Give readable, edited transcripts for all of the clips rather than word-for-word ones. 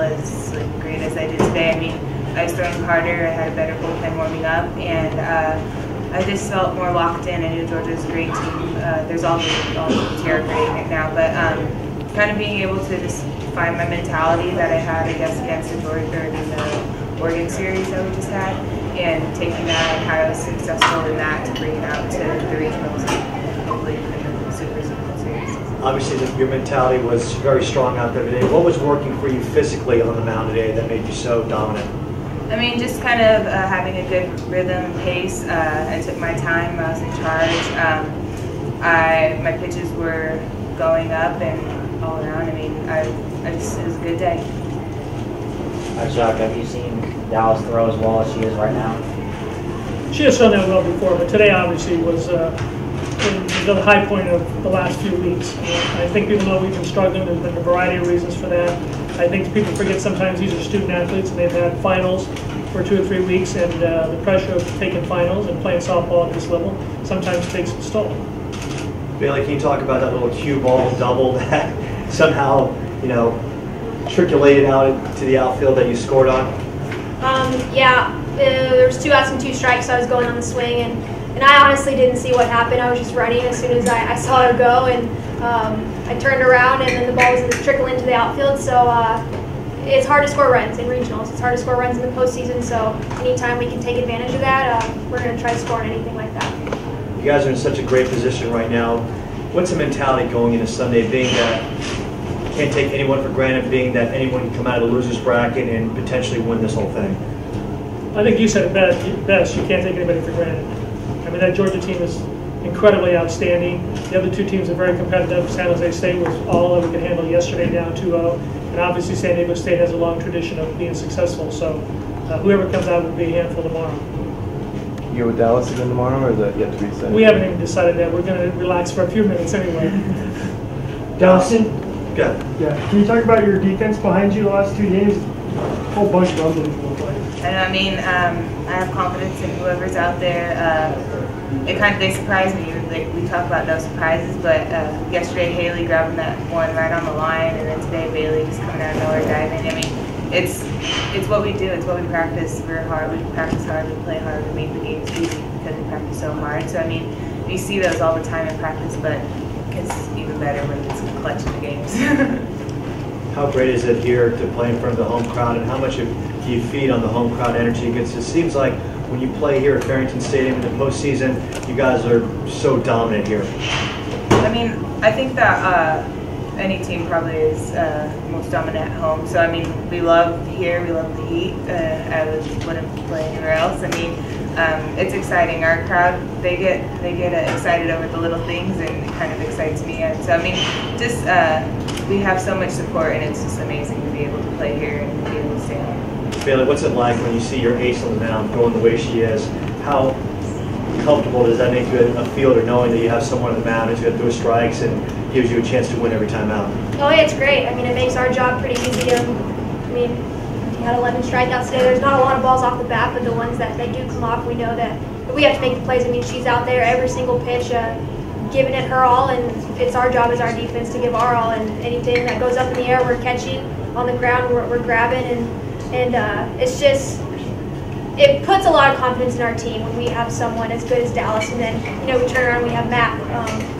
as great as I did today. I mean, I was throwing harder, I had a better bullpen warming up, and I just felt more locked in. I knew Georgia was a great team. There's all the teams here are great right now, but kind of being able to just find my mentality that I had, I guess, against the Georgia or the Oregon series that we just had, and taking that and how I was successful in that to bring it out to the regionals and hopefully in the Super Series. Obviously, your mentality was very strong out there today. What was working for you physically on the mound today that made you so dominant? I mean, just kind of having a good rhythm and pace. I took my time. I was in charge. My pitches were going up and all around. I mean, it was a good day. Chuck, have you seen Dallas throw as well as she is right now? She has done that well before, but today obviously was the high point of the last few weeks. I think people know we've been struggling. There's been a variety of reasons for that. I think people forget sometimes these are student athletes and they've had finals for 2 or 3 weeks, and the pressure of taking finals and playing softball at this level sometimes takes its toll. Bailey, can you talk about that little cue ball double that somehow, trickulated out to the outfield that you scored on? Yeah, there was 2 outs and 2 strikes, so I was going on the swing, and I honestly didn't see what happened. I was just running as soon as I saw her go, and I turned around, and then the ball was going to trickle into the outfield. So it's hard to score runs in regionals. It's hard to score runs in the postseason. So anytime we can take advantage of that, we're going to try to score on anything like that. You guys are in such a great position right now. What's the mentality going into Sunday, being that you can't take anyone for granted, being that anyone can come out of the loser's bracket and potentially win this whole thing? I think you said it best. You can't take anybody for granted. I mean, that Georgia team is incredibly outstanding. The other 2 teams are very competitive. San Jose State was all that we could handle yesterday, down 2-0. And obviously San Diego State has a long tradition of being successful. So whoever comes out will be a handful tomorrow. You with Dallas again tomorrow, or is that yet to be said? We haven't even decided that. We're going to relax for a few minutes anyway. Dawson? Good. Yeah. Can you talk about your defense behind you the last 2 games? A whole bunch of unbelievable plays. And I mean, I have confidence in whoever's out there. They surprise me. Like, we talk about no surprises, but yesterday Haley grabbing that one right on the line, and then today Bailey just coming out of nowhere diving. I mean, it's what we do. It's what we practice. We're hard. We practice hard. We play hard. We make the games easy because we practice so hard. So I mean, you see those all the time in practice, but it's even better when it's clutch in the games. How great is it here to play in front of the home crowd, and how much do you feed on the home crowd energy? Because it seems like when you play here at Farrington Stadium in the postseason, you guys are so dominant here. I mean, I think that any team probably is most dominant at home. So I mean, we love here, we love the heat. I wouldn't play anywhere else. I mean, it's exciting. Our crowd, they get excited over the little things, and it kind of excites me. And so I mean, just we have so much support, and it's just amazing to be able to play here and be able to stay home. Bailey, what's it like when you see your ace on the mound going the way she is? How comfortable does that make you as a fielder, knowing that you have someone on the mound who's going to throw strikes and gives you a chance to win every time out? Oh yeah, it's great. I mean, it makes our job pretty easy. I mean, we had 11 strikeouts today. There's not a lot of balls off the bat, but the ones that they do come off, we know that we have to make the plays. I mean, she's out there every single pitch, giving it her all, and it's our job as our defense to give our all. And anything that goes up in the air, we're catching. On the ground, we're grabbing, and it's just, it puts a lot of confidence in our team when we have someone as good as Dallas, and then we turn around and we have Matt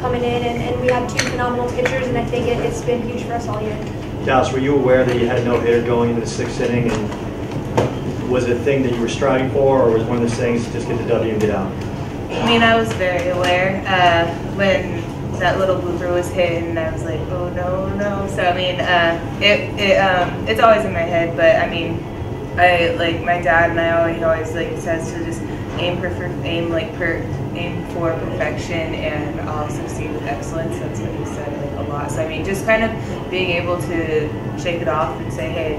coming in, and we have 2 phenomenal pitchers, and I think it's been huge for us all year. Dallas, were you aware that you had a no-hitter going into the 6th inning, and was it a thing that you were striving for, or was one of those things just get the W and get out? I mean, I was very aware when that little blooper was hit, and I was like, oh no. So I mean, it's always in my head, but I mean, my dad and I always says to just aim for perfection and I'll succeed with excellence. That's what he said a lot. So I mean, just kind of being able to shake it off and say, hey,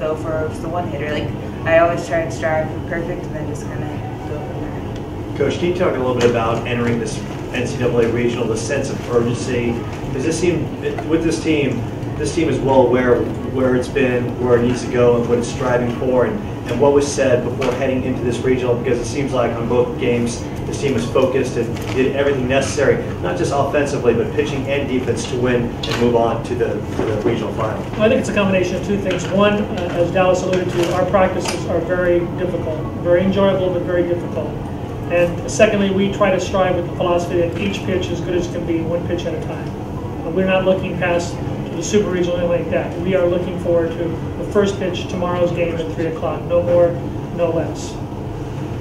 go for just the one hitter. Like, I always try and strive for perfect, and then just kind of go from there. Coach, can you talk a little bit about entering this NCAA regional, the sense of urgency? Does this seem, with this team, this team is well aware of where it's been, where it needs to go, and what it's striving for, and what was said before heading into this regional, because it seems like on both games, this team was focused and did everything necessary, not just offensively, but pitching and defense to win and move on to the regional final. Well, I think it's a combination of two things. One, as Dallas alluded to, our practices are very difficult, very enjoyable, but very difficult. And secondly, we try to strive with the philosophy that each pitch is good as can be, one pitch at a time. We're not looking past to the super regional or anything like that. We are looking forward to the first pitch tomorrow's game at 3 o'clock. No more, no less.